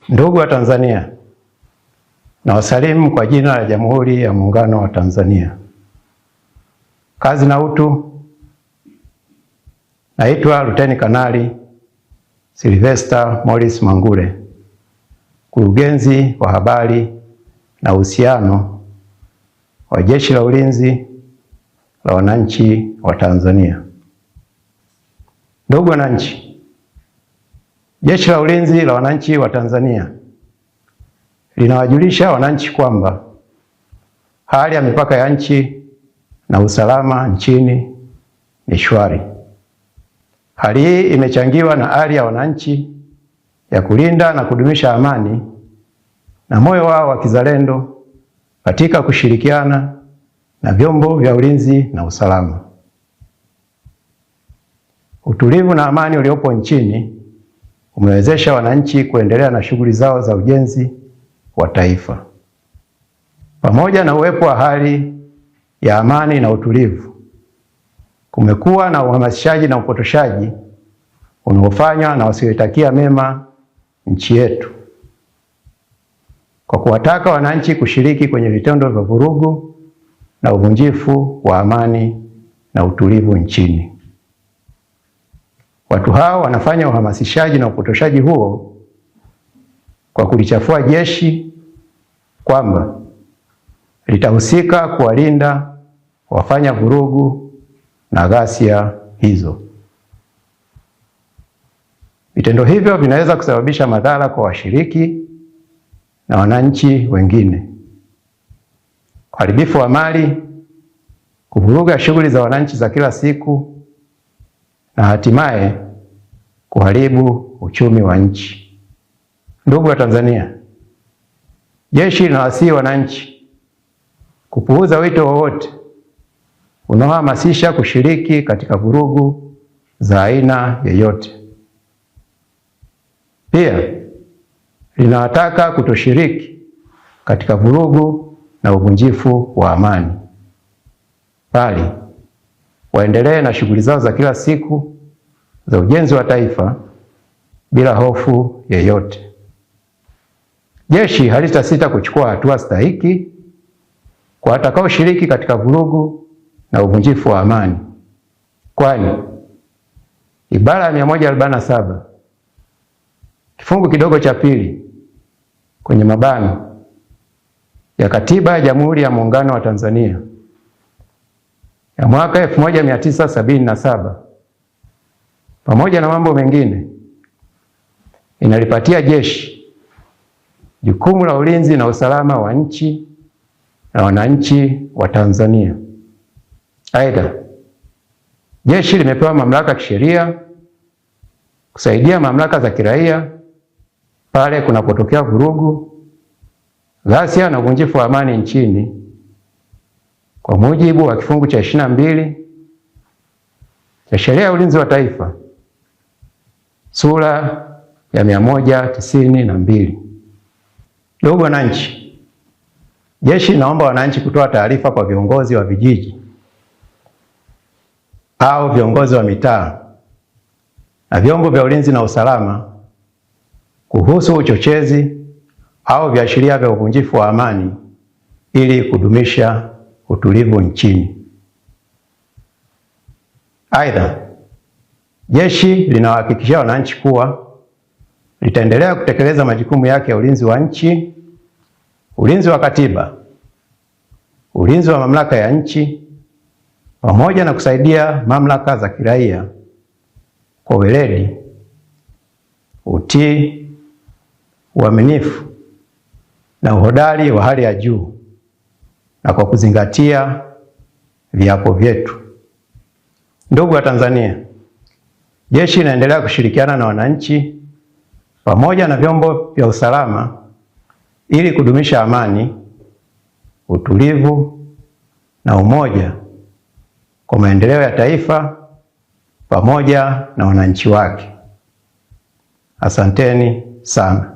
Ndugu wa Tanzania, na wasalimu kwa jina la Jamhuri ya Muungano wa Tanzania. Kazi na utu. Naitwa Luteni Kanali Sylvester Morris Mangule, Mkurugenzi wa Habari na Uhusiano wa Jeshi la Ulinzi la Wananchi wa Tanzania. Ndugu wananchi, Jeshi la Ulinzi la Wananchi wa Tanzania linawajulisha wananchi kwamba hali ya mipaka ya nchi na usalama nchini ni shwari. Hali hii imechangiwa na ari ya wananchi ya kulinda na kudumisha amani na moyo wao wa kizalendo katika kushirikiana na vyombo vya ulinzi na usalama. Utulivu na amani uliopo nchini umewezesha wananchi kuendelea na shughuli zao za ujenzi wa taifa. Pamoja na uwepo wa hali ya amani na utulivu, kumekuwa na uhamasishaji na upotoshaji unaofanywa na wasioitakia mema nchi yetu, kwa kuwataka wananchi kushiriki kwenye vitendo vya vurugu na uvunjifu wa amani na utulivu nchini. Watu hao wanafanya uhamasishaji na upotoshaji huo kwa kulichafua jeshi kwamba litahusika kuwalinda wafanya vurugu na ghasia hizo. Vitendo hivyo vinaweza kusababisha madhara kwa washiriki na wananchi wengine, uharibifu wa mali, kuvuruga shughuli za wananchi za kila siku na hatimaye kuharibu uchumi wa nchi. Ndugu wa Tanzania, jeshi linawasihi wananchi kupuuza wito wowote unaohamasisha kushiriki katika vurugu za aina yoyote. Pia linawataka kutoshiriki katika vurugu na uvunjifu wa amani, bali waendelee na shughuli zao za kila siku za ujenzi wa taifa bila hofu yoyote. Jeshi halitasita kuchukua hatua stahiki kwa watakaoshiriki katika vurugu na uvunjifu wa amani, kwani ibara ya 147 kifungu kidogo cha pili kwenye mabano ya Katiba ya Jamhuri ya Muungano wa Tanzania ya mwaka 1977 pamoja na mambo mengine inalipatia jeshi jukumu la ulinzi na usalama wa nchi na wananchi wa Tanzania. Aidha, jeshi limepewa mamlaka ya kisheria kusaidia mamlaka za kiraia pale kunapotokea vurugu, ghasia na uvunjifu wa amani nchini kwa mujibu wa kifungu cha 22 cha Sheria ya Ulinzi wa Taifa sura ya 192. Ndugu wananchi, jeshi linaomba wananchi kutoa taarifa kwa viongozi wa vijiji au viongozi wa mitaa na vyombo vya ulinzi na usalama kuhusu uchochezi au viashiria vya uvunjifu wa amani ili kudumisha utulivu nchini. Aidha, jeshi linawahakikishia wananchi kuwa litaendelea kutekeleza majukumu yake ya ulinzi wa nchi, ulinzi wa katiba, ulinzi wa mamlaka ya nchi, pamoja na kusaidia mamlaka za kiraia kwa weledi, utii, uaminifu na uhodari wa hali ya juu na kwa kuzingatia viapo vyetu. Ndugu wa Tanzania, jeshi linaendelea kushirikiana na wananchi pamoja na vyombo vya usalama ili kudumisha amani, utulivu na umoja kwa maendeleo ya taifa pamoja na wananchi wake. Asanteni sana.